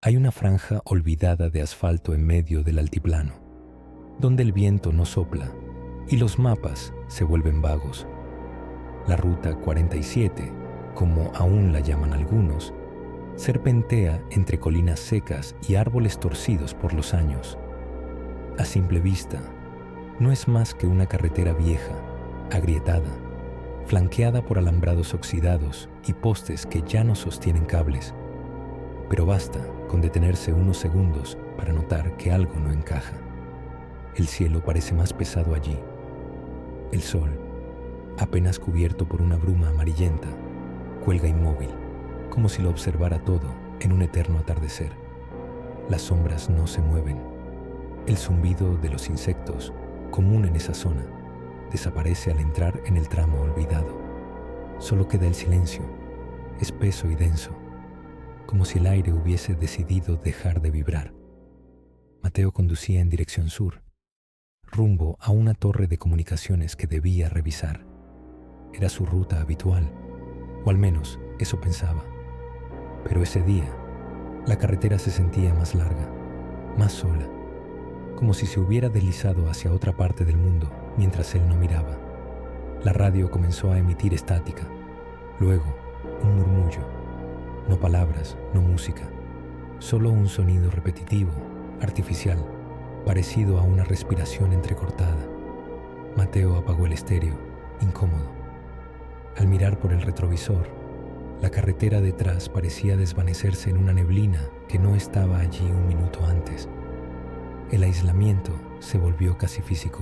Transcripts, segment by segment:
Hay una franja olvidada de asfalto en medio del altiplano, donde el viento no sopla y los mapas se vuelven vagos. La Ruta 47, como aún la llaman algunos, serpentea entre colinas secas y árboles torcidos por los años. A simple vista, no es más que una carretera vieja, agrietada, flanqueada por alambrados oxidados y postes que ya no sostienen cables. Pero basta con detenerse unos segundos para notar que algo no encaja. El cielo parece más pesado allí. El sol, apenas cubierto por una bruma amarillenta, cuelga inmóvil, como si lo observara todo en un eterno atardecer. Las sombras no se mueven. El zumbido de los insectos, común en esa zona, desaparece al entrar en el tramo olvidado. Solo queda el silencio, espeso y denso, como si el aire hubiese decidido dejar de vibrar. Mateo conducía en dirección sur, rumbo a una torre de comunicaciones que debía revisar. Era su ruta habitual, o al menos eso pensaba. Pero ese día, la carretera se sentía más larga, más sola, como si se hubiera deslizado hacia otra parte del mundo mientras él no miraba. La radio comenzó a emitir estática, luego un murmullo, no palabras, no música, solo un sonido repetitivo, artificial, parecido a una respiración entrecortada. Mateo apagó el estéreo, incómodo. Al mirar por el retrovisor, la carretera detrás parecía desvanecerse en una neblina que no estaba allí un minuto antes. El aislamiento se volvió casi físico,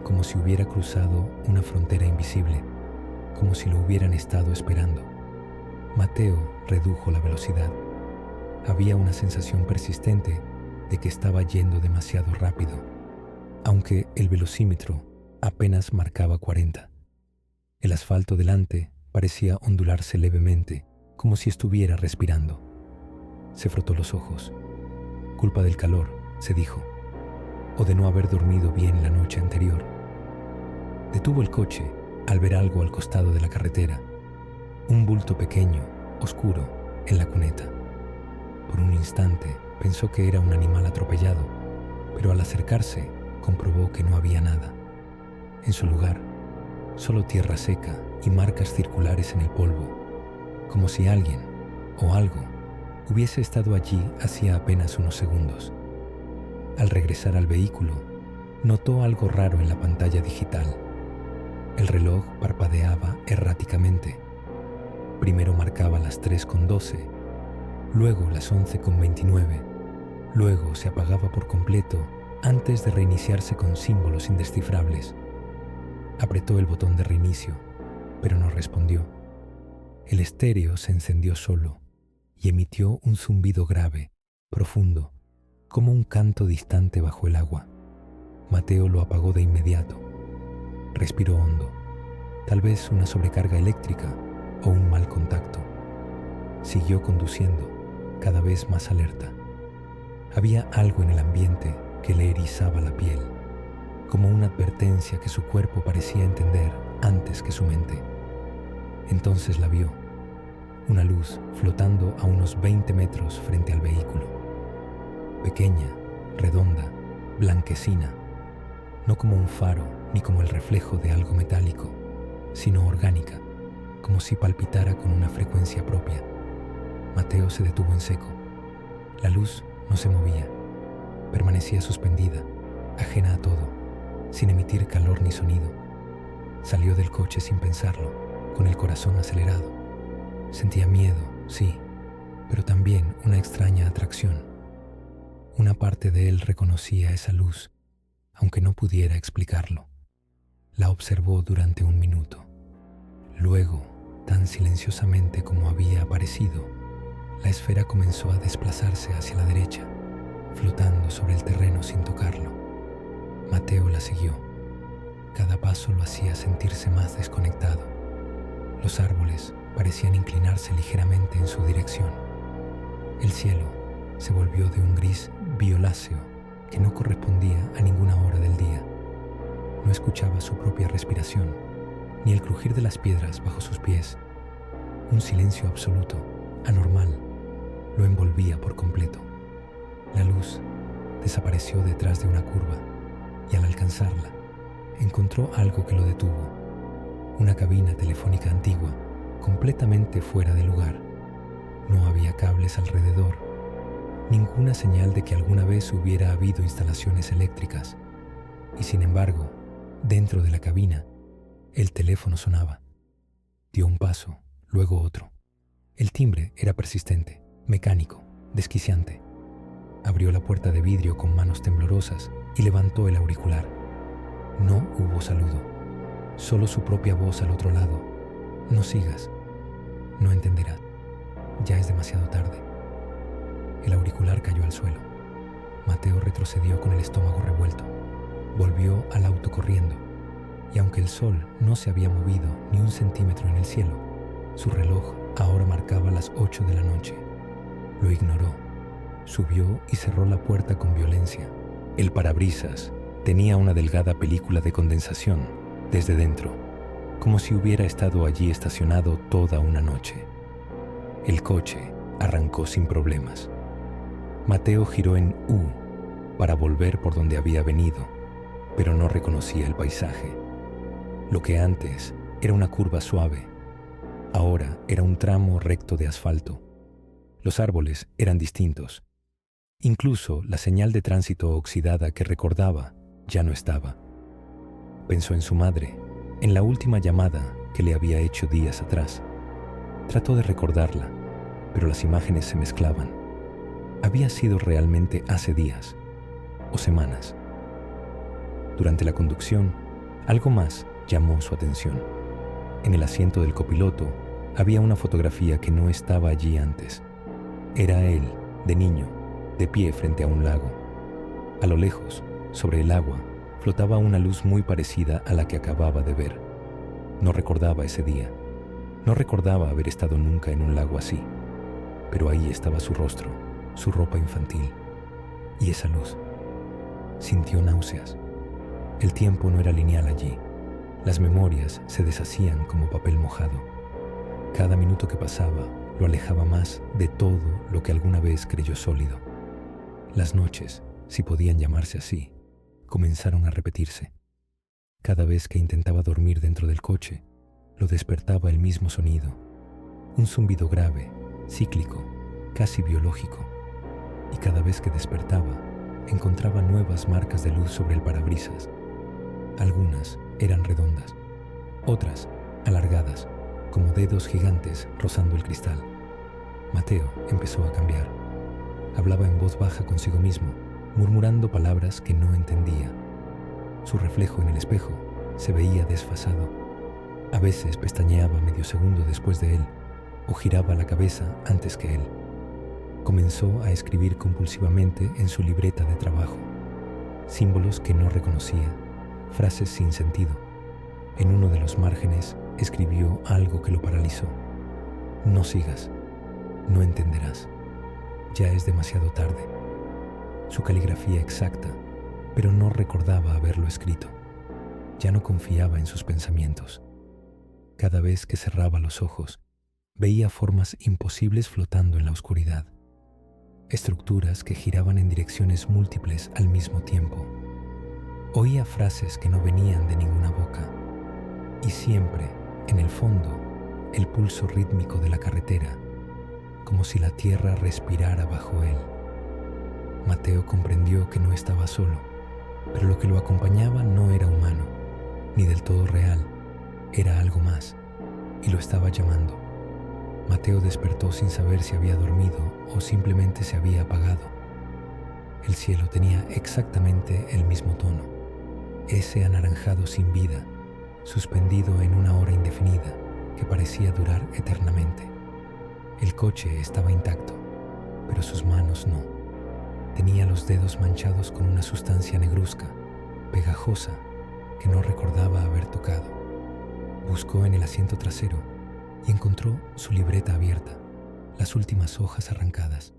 como si hubiera cruzado una frontera invisible, como si lo hubieran estado esperando. Mateo redujo la velocidad. Había una sensación persistente de que estaba yendo demasiado rápido, aunque el velocímetro apenas marcaba 40. El asfalto delante parecía ondularse levemente, como si estuviera respirando. Se frotó los ojos. Culpa del calor, se dijo, o de no haber dormido bien la noche anterior. Detuvo el coche al ver algo al costado de la carretera, un bulto pequeño, oscuro, en la cuneta. Por un instante pensó que era un animal atropellado, pero al acercarse comprobó que no había nada. En su lugar, solo tierra seca y marcas circulares en el polvo, como si alguien o algo hubiese estado allí hacía apenas unos segundos. Al regresar al vehículo, notó algo raro en la pantalla digital. El reloj parpadeaba erráticamente. Primero marcaba las 3:12, luego las 11:29, luego se apagaba por completo antes de reiniciarse con símbolos indescifrables. Apretó el botón de reinicio, pero no respondió. El estéreo se encendió solo y emitió un zumbido grave, profundo, como un canto distante bajo el agua. Mateo lo apagó de inmediato. Respiró hondo, tal vez una sobrecarga eléctrica o un mal contacto. Siguió conduciendo, cada vez más alerta. Había algo en el ambiente que le erizaba la piel, como una advertencia que su cuerpo parecía entender antes que su mente. Entonces la vio, una luz flotando a unos 20 metros frente al vehículo. Pequeña, redonda, blanquecina, no como un faro ni como el reflejo de algo metálico, sino orgánica, como si palpitara con una frecuencia propia. Mateo se detuvo en seco. La luz no se movía, permanecía suspendida, ajena a todo, sin emitir calor ni sonido. Salió del coche sin pensarlo, con el corazón acelerado. Sentía miedo, sí, pero también una extraña atracción. Una parte de él reconocía esa luz, aunque no pudiera explicarlo. La observó durante un minuto. Luego, tan silenciosamente como había aparecido, la esfera comenzó a desplazarse hacia la derecha, flotando sobre el terreno sin tocarlo. Mateo la siguió. Cada paso lo hacía sentirse más desconectado. Los árboles parecían inclinarse ligeramente en su dirección. El cielo se volvió de un gris violáceo que no correspondía a ninguna hora del día. No escuchaba su propia respiración, ni el crujir de las piedras bajo sus pies. Un silencio absoluto, anormal, lo envolvía por completo. desapareció detrás de una curva y al alcanzarla, encontró algo que lo detuvo. Una cabina telefónica antigua, completamente fuera de lugar. No había cables alrededor, ninguna señal de que alguna vez hubiera habido instalaciones eléctricas. Y sin embargo, dentro de la cabina, el teléfono sonaba. Dio un paso, luego otro. El timbre era persistente, mecánico, desquiciante. Abrió la puerta de vidrio con manos temblorosas y levantó el auricular. No hubo saludo, solo su propia voz al otro lado. No sigas, no entenderás. Ya es demasiado tarde. El auricular cayó al suelo. Mateo retrocedió con el estómago revuelto. Volvió al auto corriendo, y aunque el sol no se había movido ni un centímetro en el cielo, su reloj ahora marcaba las 8 de la noche. Lo ignoró. Subió y cerró la puerta con violencia. El parabrisas tenía una delgada película de condensación desde dentro, como si hubiera estado allí estacionado toda una noche. El coche arrancó sin problemas. Mateo giró en U para volver por donde había venido, pero no reconocía el paisaje. Lo que antes era una curva suave, ahora era un tramo recto de asfalto. Los árboles eran distintos. Incluso la señal de tránsito oxidada que recordaba ya no estaba. Pensó en su madre, en la última llamada que le había hecho días atrás. Trató de recordarla, pero las imágenes se mezclaban. Había sido realmente hace días o semanas. Durante la conducción, algo más llamó su atención. En el asiento del copiloto había una fotografía que no estaba allí antes. Era él, de niño, de pie frente a un lago. A lo lejos, sobre el agua, flotaba una luz muy parecida a la que acababa de ver. No recordaba ese día. No recordaba haber estado nunca en un lago así. Pero ahí estaba su rostro, su ropa infantil y esa luz. Sintió náuseas. El tiempo no era lineal allí. Las memorias se deshacían como papel mojado. Cada minuto que pasaba lo alejaba más de todo lo que alguna vez creyó sólido. Las noches, si podían llamarse así, comenzaron a repetirse. Cada vez que intentaba dormir dentro del coche, lo despertaba el mismo sonido. Un zumbido grave, cíclico, casi biológico. Y cada vez que despertaba, encontraba nuevas marcas de luz sobre el parabrisas. Algunas eran redondas, otras alargadas, como dedos gigantes rozando el cristal. Mateo empezó a cambiar. Hablaba en voz baja consigo mismo, murmurando palabras que no entendía. Su reflejo en el espejo se veía desfasado. A veces pestañeaba medio segundo después de él o giraba la cabeza antes que él. Comenzó a escribir compulsivamente en su libreta de trabajo. Símbolos que no reconocía, frases sin sentido. En uno de los márgenes escribió algo que lo paralizó. No sigas, no entenderás. Ya es demasiado tarde. Su caligrafía exacta, pero no recordaba haberlo escrito. Ya no confiaba en sus pensamientos. Cada vez que cerraba los ojos, veía formas imposibles flotando en la oscuridad. Estructuras que giraban en direcciones múltiples al mismo tiempo. Oía frases que no venían de ninguna boca. Y siempre, en el fondo, el pulso rítmico de la carretera, como si la tierra respirara bajo él. Mateo comprendió que no estaba solo, pero lo que lo acompañaba no era humano, ni del todo real, era algo más, y lo estaba llamando. Mateo despertó sin saber si había dormido o simplemente se había apagado. El cielo tenía exactamente el mismo tono, ese anaranjado sin vida, suspendido en una hora indefinida que parecía durar eternamente. El coche estaba intacto, pero sus manos no. Tenía los dedos manchados con una sustancia negruzca, pegajosa, que no recordaba haber tocado. Buscó en el asiento trasero y encontró su libreta abierta, las últimas hojas arrancadas.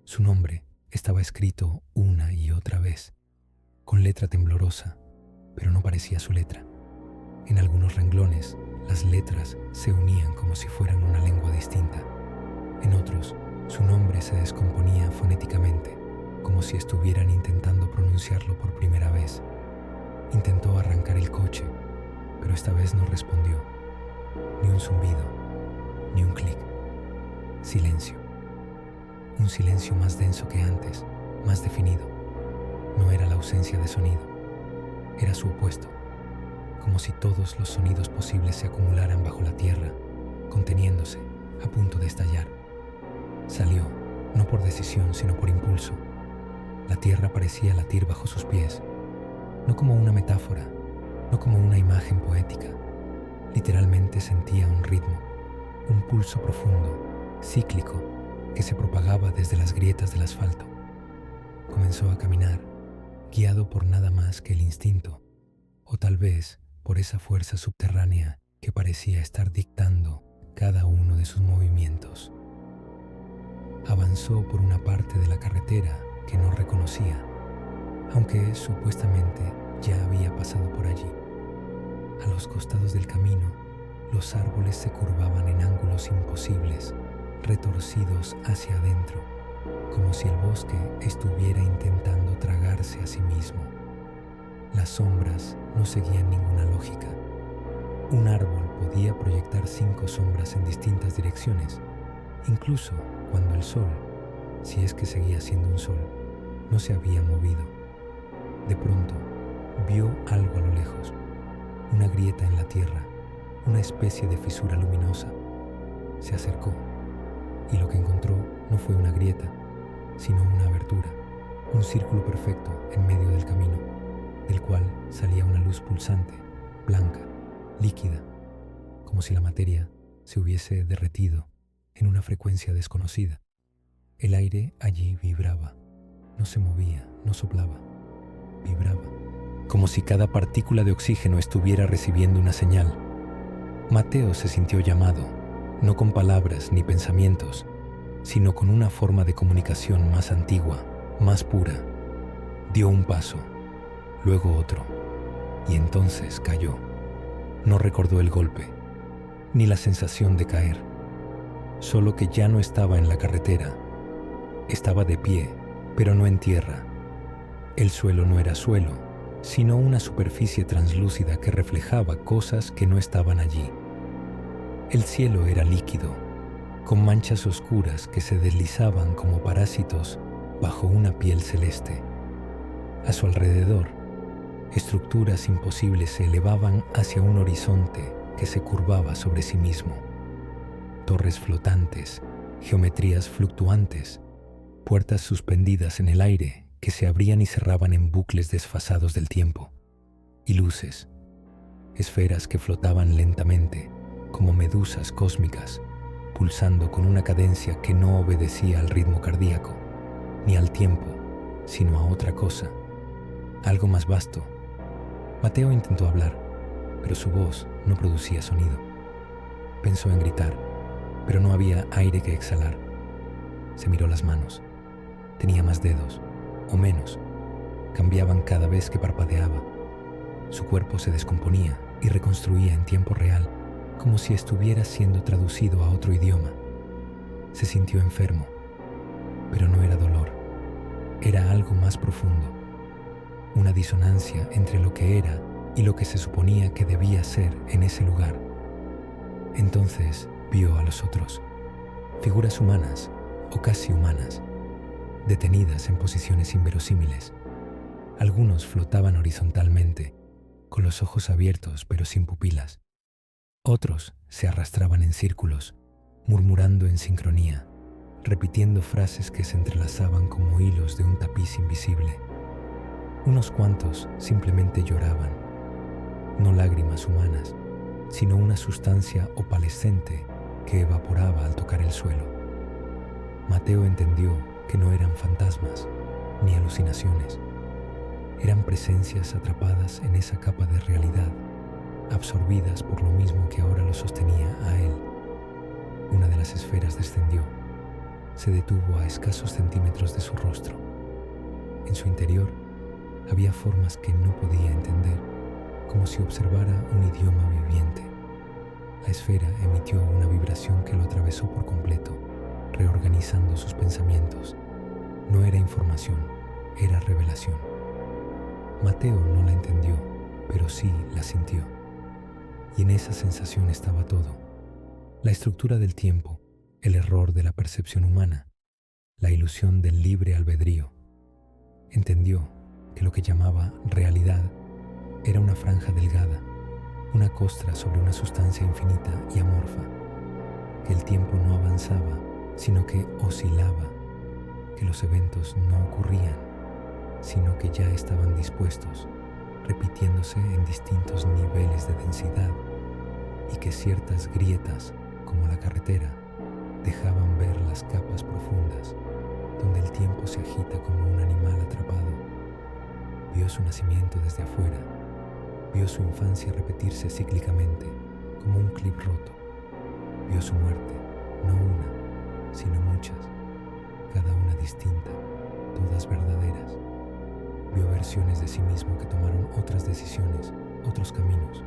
Su nombre estaba escrito una y otra vez, con letra temblorosa, pero no parecía su letra. En algunos renglones, las letras se unían como si fueran una lengua distinta. En otros, su nombre se descomponía fonéticamente, como como si estuvieran intentando pronunciarlo por primera vez. Intentó arrancar el coche, pero esta vez no respondió. Ni un zumbido, ni un clic. Silencio. Un silencio más denso que antes, más definido. No era la ausencia de sonido, era su opuesto, como si todos los sonidos posibles se acumularan bajo la tierra, conteniéndose, a punto de estallar. Salió, no por decisión, sino por impulso. La tierra parecía latir bajo sus pies, no como una metáfora, no como una imagen poética. Literalmente sentía un ritmo, un pulso profundo, cíclico, que se propagaba desde las grietas del asfalto. Comenzó a caminar, guiado por nada más que el instinto, o tal vez por esa fuerza subterránea que parecía estar dictando cada uno de sus movimientos. Avanzó por una parte de la carretera que no reconocía, aunque supuestamente ya había pasado por allí. A los costados del camino, los árboles se curvaban en ángulos imposibles, retorcidos hacia adentro, como si el bosque estuviera intentando tragarse a sí mismo. Las sombras no seguían ninguna lógica. Un árbol podía proyectar 5 sombras en distintas direcciones, incluso cuando el sol, si es que seguía siendo un sol, no se había movido. De pronto, vio algo a lo lejos, una grieta en la tierra, una especie de fisura luminosa. Se acercó, y lo que encontró no fue una grieta, sino una abertura, un círculo perfecto en medio del camino, del cual salía una luz pulsante, blanca, líquida, como si la materia se hubiese derretido en una frecuencia desconocida. El aire allí vibraba, no se movía, no soplaba, vibraba, como si cada partícula de oxígeno estuviera recibiendo una señal. Mateo se sintió llamado, no con palabras ni pensamientos, sino con una forma de comunicación más antigua, más pura. Dio un paso, luego otro, y entonces cayó. No recordó el golpe, ni la sensación de caer, solo que ya no estaba en la carretera. Estaba de pie, pero no en tierra. El suelo no era suelo, sino una superficie translúcida que reflejaba cosas que no estaban allí. El cielo era líquido, con manchas oscuras que se deslizaban como parásitos bajo una piel celeste. A su alrededor, estructuras imposibles se elevaban hacia un horizonte que se curvaba sobre sí mismo. Torres flotantes, geometrías fluctuantes, puertas suspendidas en el aire que se abrían y cerraban en bucles desfasados del tiempo, y luces, esferas que flotaban lentamente, como medusas cósmicas, pulsando con una cadencia que no obedecía al ritmo cardíaco, ni al tiempo, sino a otra cosa, algo más vasto. Mateo intentó hablar, pero su voz no producía sonido. Pensó en gritar, pero no había aire que exhalar. Se miró las manos. Tenía más dedos, o menos. Cambiaban cada vez que parpadeaba. Su cuerpo se descomponía y reconstruía en tiempo real, como si estuviera siendo traducido a otro idioma. Se sintió enfermo, pero no era dolor. Era algo más profundo, una disonancia entre lo que era y lo que se suponía que debía ser en ese lugar. Entonces vio a los otros, figuras humanas o casi humanas, detenidas en posiciones inverosímiles. Algunos flotaban horizontalmente, con los ojos abiertos pero sin pupilas. Otros se arrastraban en círculos, murmurando en sincronía, repitiendo frases que se entrelazaban como hilos de un tapiz invisible. Unos cuantos simplemente lloraban, no lágrimas humanas, sino una sustancia opalescente que evaporaba al tocar el suelo. Mateo entendió que no eran fantasmas ni alucinaciones, eran presencias atrapadas en esa capa de realidad, absorbidas por lo mismo que ahora lo sostenía a él. Una de las esferas descendió, se detuvo a escasos centímetros de su rostro. En su interior había formas que no podía entender, como si observara un idioma viviente. La esfera emitió una vibración que lo atravesó por completo, reorganizando sus pensamientos. No era información, era revelación. Mateo no la entendió, pero sí la sintió. Y en esa sensación estaba todo: la estructura del tiempo, el error de la percepción humana, la ilusión del libre albedrío. Entendió que lo que llamaba realidad era una franja delgada, una costra sobre una sustancia infinita y amorfa, que el tiempo no avanzaba, sino que oscilaba, que los eventos no ocurrían, sino que ya estaban dispuestos, repitiéndose en distintos niveles de densidad, y que ciertas grietas, como la carretera, dejaban ver las capas profundas, donde el tiempo se agita como un animal atrapado. Vio su nacimiento desde afuera, vio su infancia repetirse cíclicamente, como un clip roto. Vio su muerte, no una, sino muchas, cada una distinta, todas verdaderas. Vio versiones de sí mismo que tomaron otras decisiones, otros caminos,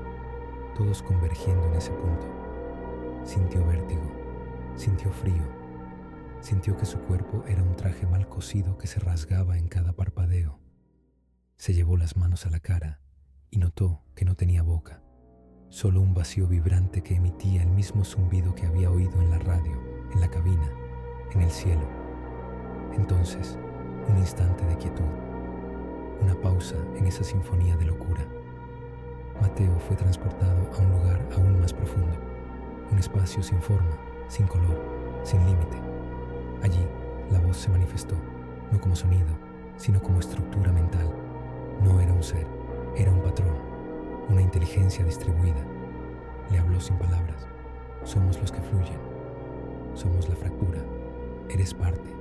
todos convergiendo en ese punto. Sintió vértigo, sintió frío, sintió que su cuerpo era un traje mal cosido que se rasgaba en cada parpadeo. Se llevó las manos a la cara y notó que no tenía boca, solo un vacío vibrante que emitía el mismo zumbido que había oído en la radio, en la cabina, en el cielo. Entonces, un instante de quietud, una pausa en esa sinfonía de locura. Mateo fue transportado a un lugar aún más profundo, un espacio sin forma, sin color, sin límite. Allí, la voz se manifestó, no como sonido, sino como estructura mental. No era un ser, era un patrón, una inteligencia distribuida. Le habló sin palabras. Somos los que fluyen. Somos la fractura. Eres parte.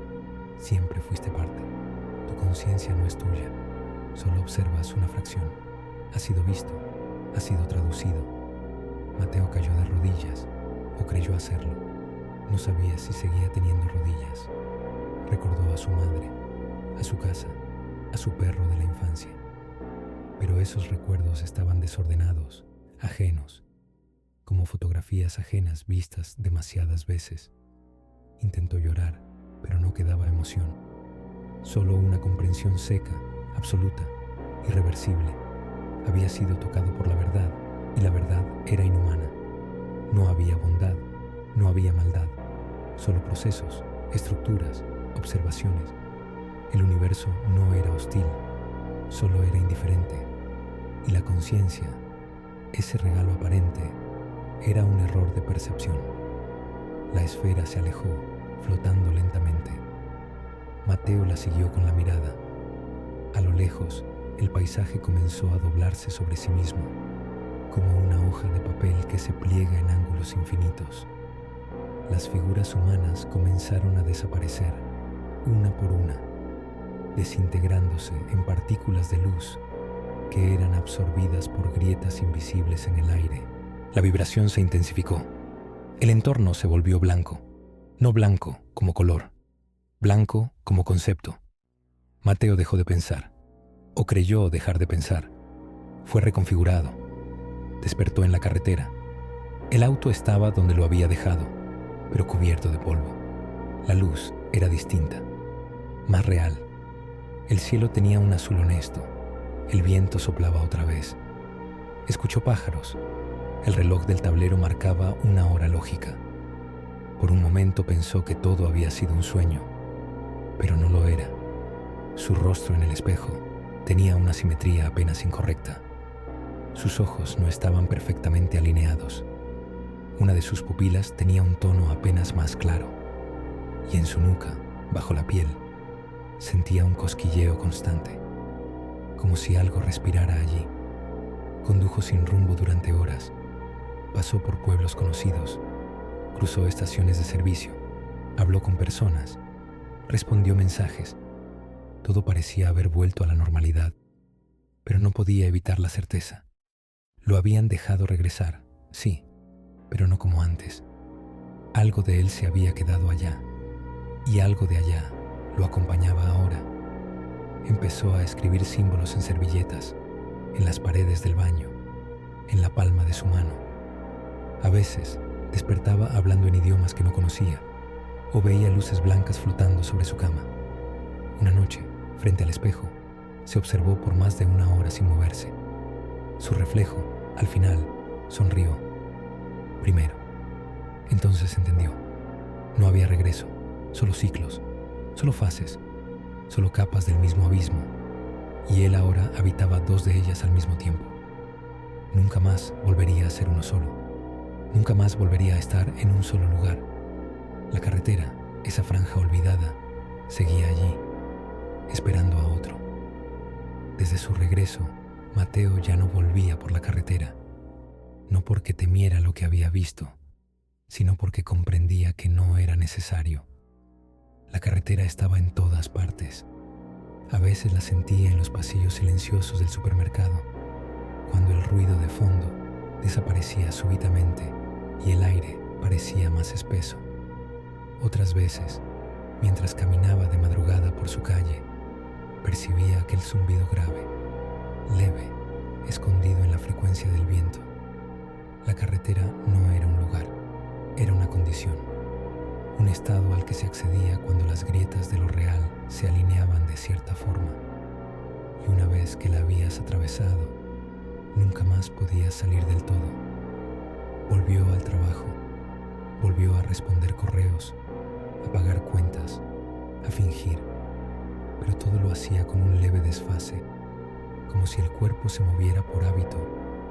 Siempre fuiste parte. Tu conciencia no es tuya. Solo observas una fracción. Ha sido visto. Ha sido traducido. Mateo cayó de rodillas, o creyó hacerlo. No sabía si seguía teniendo rodillas. Recordó a su madre, a su casa, a su perro de la infancia. Pero esos recuerdos estaban desordenados, ajenos, como fotografías ajenas vistas demasiadas veces. Intentó llorar, pero no quedaba emoción. Solo una comprensión seca, absoluta, irreversible. Había sido tocado por la verdad, y la verdad era inhumana. No había bondad, no había maldad, solo procesos, estructuras, observaciones. El universo no era hostil, solo era indiferente. Y la conciencia, ese regalo aparente, era un error de percepción. La esfera se alejó, flotando lentamente. Mateo la siguió con la mirada. A lo lejos, el paisaje comenzó a doblarse sobre sí mismo, como una hoja de papel que se pliega en ángulos infinitos. Las figuras humanas comenzaron a desaparecer, una por una, desintegrándose en partículas de luz que eran absorbidas por grietas invisibles en el aire. La vibración se intensificó. El entorno se volvió blanco, no blanco como color, blanco como concepto. Mateo dejó de pensar, o creyó dejar de pensar. Fue reconfigurado. Despertó en la carretera. El auto estaba donde lo había dejado, pero cubierto de polvo. La luz era distinta, más real. El cielo tenía un azul honesto. El viento soplaba otra vez. Escuchó pájaros. El reloj del tablero marcaba una hora lógica. Por un momento pensó que todo había sido un sueño, pero no lo era. Su rostro en el espejo tenía una simetría apenas incorrecta. Sus ojos no estaban perfectamente alineados. Una de sus pupilas tenía un tono apenas más claro, y en su nuca, bajo la piel, sentía un cosquilleo constante, como si algo respirara allí. Condujo sin rumbo durante horas. Pasó por pueblos conocidos, cruzó estaciones de servicio, habló con personas, respondió mensajes. Todo parecía haber vuelto a la normalidad, pero no podía evitar la certeza. Lo habían dejado regresar, sí, pero no como antes. Algo de él se había quedado allá, y algo de allá lo acompañaba ahora. Empezó a escribir símbolos en servilletas, en las paredes del baño, en la palma de su mano. A veces despertaba hablando en idiomas que no conocía, o veía luces blancas flotando sobre su cama. Una noche Frente al espejo, se observó por más de 1 hora sin moverse. Su reflejo, al final, sonrió. Primero. Entonces entendió. No había regreso, solo ciclos, solo fases, solo capas del mismo abismo, y él ahora habitaba 2 de ellas al mismo tiempo. Nunca más volvería a ser uno solo. Nunca más volvería a estar en un solo lugar. La carretera, esa franja olvidada, seguía allí, esperando a otro. Desde su regreso, Mateo ya no volvía por la carretera, no porque temiera lo que había visto, sino porque comprendía que no era necesario. La carretera estaba en todas partes. A veces la sentía en los pasillos silenciosos del supermercado, cuando el ruido de fondo desaparecía súbitamente y el aire parecía más espeso. Otras veces, mientras caminaba de madrugada por su calle, percibía aquel zumbido grave, leve, escondido en la frecuencia del viento. La carretera no era un lugar, era una condición, un estado al que se accedía cuando las grietas de lo real se alineaban de cierta forma, y una vez que la habías atravesado, nunca más podías salir del todo. Volvió al trabajo, volvió a responder correos, a pagar cuentas, a fingir, pero todo lo hacía con un leve desfase, como si el cuerpo se moviera por hábito,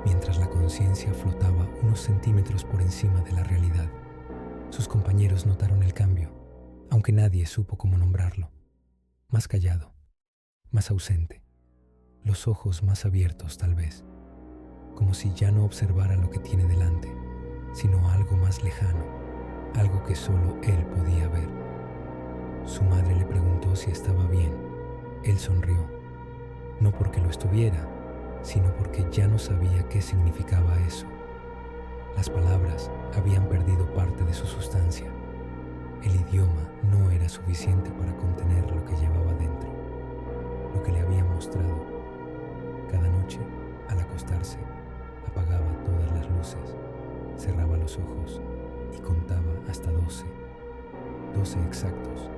mientras la conciencia flotaba unos centímetros por encima de la realidad. Sus compañeros notaron el cambio, aunque nadie supo cómo nombrarlo. Más callado, más ausente, los ojos más abiertos tal vez, como si ya no observara lo que tiene delante, sino algo más lejano, algo que solo él podía ver. Su madre le preguntó si estaba bien. Él sonrió, no porque lo estuviera, sino porque ya no sabía qué significaba eso. Las palabras habían perdido parte de su sustancia. El idioma no era suficiente para contener lo que llevaba dentro, lo que le habían mostrado. Cada noche, al acostarse, apagaba todas las luces, cerraba los ojos y contaba hasta 12. 12 exactos.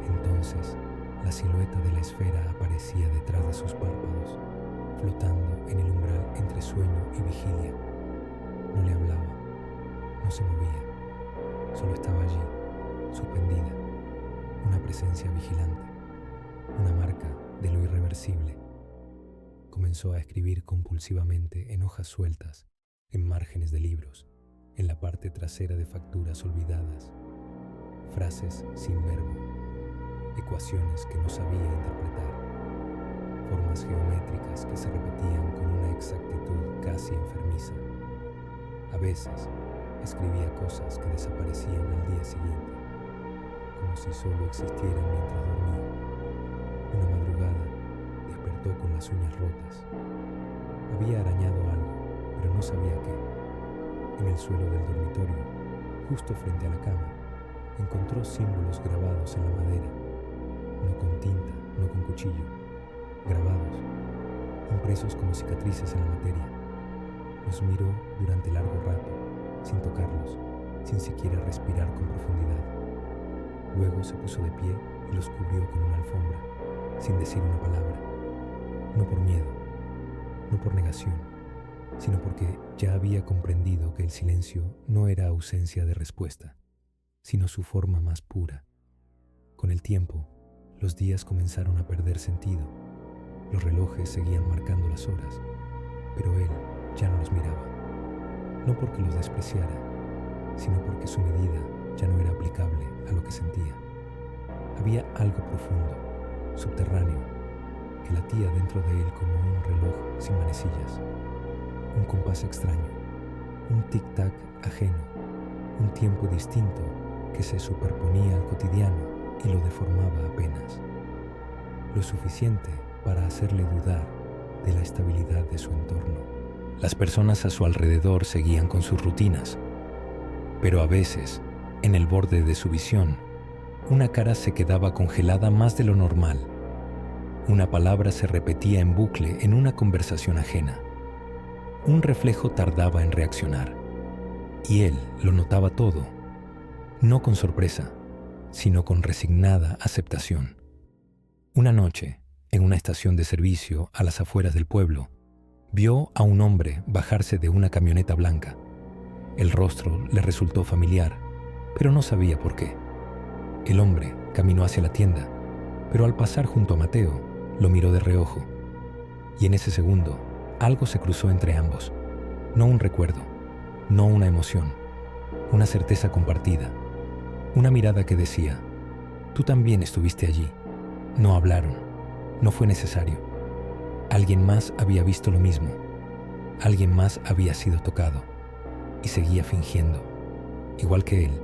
Entonces, la silueta de la esfera aparecía detrás de sus párpados, flotando en el umbral entre sueño y vigilia. No le hablaba, no se movía, solo estaba allí, suspendida, una presencia vigilante, una marca de lo irreversible. Comenzó a escribir compulsivamente en hojas sueltas, en márgenes de libros, en la parte trasera de facturas olvidadas, frases sin verbo, ecuaciones que no sabía interpretar, formas geométricas que se repetían con una exactitud casi enfermiza. A veces escribía cosas que desaparecían al día siguiente, como si solo existieran mientras dormía. Una madrugada despertó con las uñas rotas. Había arañado algo, pero no sabía qué. En el suelo del dormitorio, justo frente a la cama, encontró símbolos grabados en la madera, no con tinta, no con cuchillo, grabados, impresos como cicatrices en la materia. Los miró durante largo rato, sin tocarlos, sin siquiera respirar con profundidad. Luego se puso de pie y los cubrió con una alfombra, sin decir una palabra. No por miedo, no por negación, sino porque ya había comprendido que el silencio no era ausencia de respuesta, sino su forma más pura. Con el tiempo, los días comenzaron a perder sentido. Los relojes seguían marcando las horas, pero él ya no los miraba. No porque los despreciara, sino porque su medida ya no era aplicable a lo que sentía. Había algo profundo, subterráneo, que latía dentro de él como un reloj sin manecillas, un compás extraño, un tic-tac ajeno, un tiempo distinto que se superponía al cotidiano y lo deformaba apenas, lo suficiente para hacerle dudar de la estabilidad de su entorno. Las personas a su alrededor seguían con sus rutinas, pero a veces, en el borde de su visión, una cara se quedaba congelada más de lo normal. Una palabra se repetía en bucle en una conversación ajena. Un reflejo tardaba en reaccionar, y él lo notaba todo, no con sorpresa, sino con resignada aceptación. Una noche, En una estación de servicio a las afueras del pueblo, vio a un hombre bajarse de una camioneta blanca. El rostro le resultó familiar, pero no sabía por qué. El hombre caminó hacia la tienda, pero al pasar junto a Mateo, lo miró de reojo. Y en ese segundo, algo se cruzó entre ambos. No un recuerdo, no una emoción, una certeza compartida. Una mirada que decía, tú también estuviste allí. No hablaron, no fue necesario. Alguien más había visto lo mismo. Alguien más había sido tocado. Y seguía fingiendo, igual que él.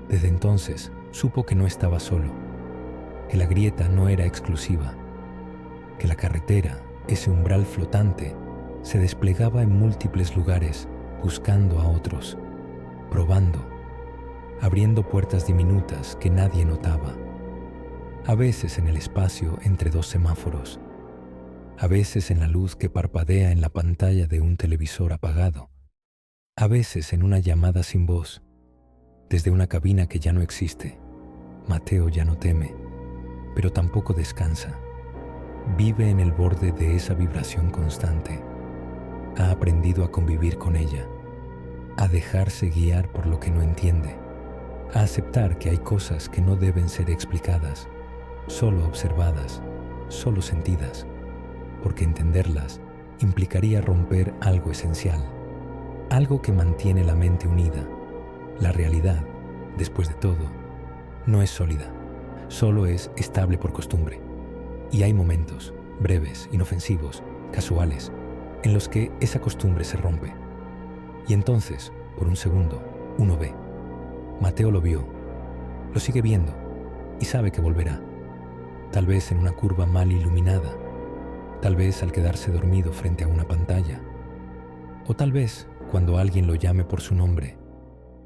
Desde entonces, supo que no estaba solo, que la grieta no era exclusiva, que la carretera, ese umbral flotante, se desplegaba en múltiples lugares, buscando a otros, probando, abriendo puertas diminutas que nadie notaba, a veces en el espacio entre dos semáforos, a veces en la luz que parpadea en la pantalla de un televisor apagado, a veces en una llamada sin voz, desde una cabina que ya no existe. Mateo ya no teme, pero tampoco descansa. Vive en el borde de esa vibración constante. Ha aprendido a convivir con ella, a dejarse guiar por lo que no entiende, a aceptar que hay cosas que no deben ser explicadas, solo observadas, solo sentidas, porque entenderlas implicaría romper algo esencial, algo que mantiene la mente unida. La realidad, después de todo, no es sólida, solo es estable por costumbre. Y hay momentos, breves, inofensivos, casuales, en los que esa costumbre se rompe. Y entonces, por un segundo, uno ve. Mateo lo vio, lo sigue viendo y sabe que volverá. Tal vez en una curva mal iluminada, tal vez al quedarse dormido frente a una pantalla, o tal vez cuando alguien lo llame por su nombre,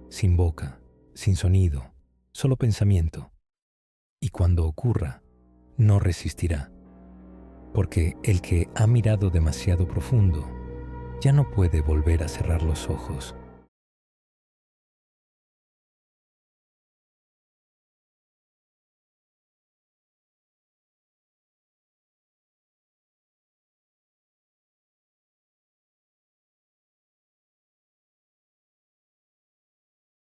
sin boca, sin sonido, solo pensamiento. Y cuando ocurra, no resistirá, porque el que ha mirado demasiado profundo ya no puede volver a cerrar los ojos.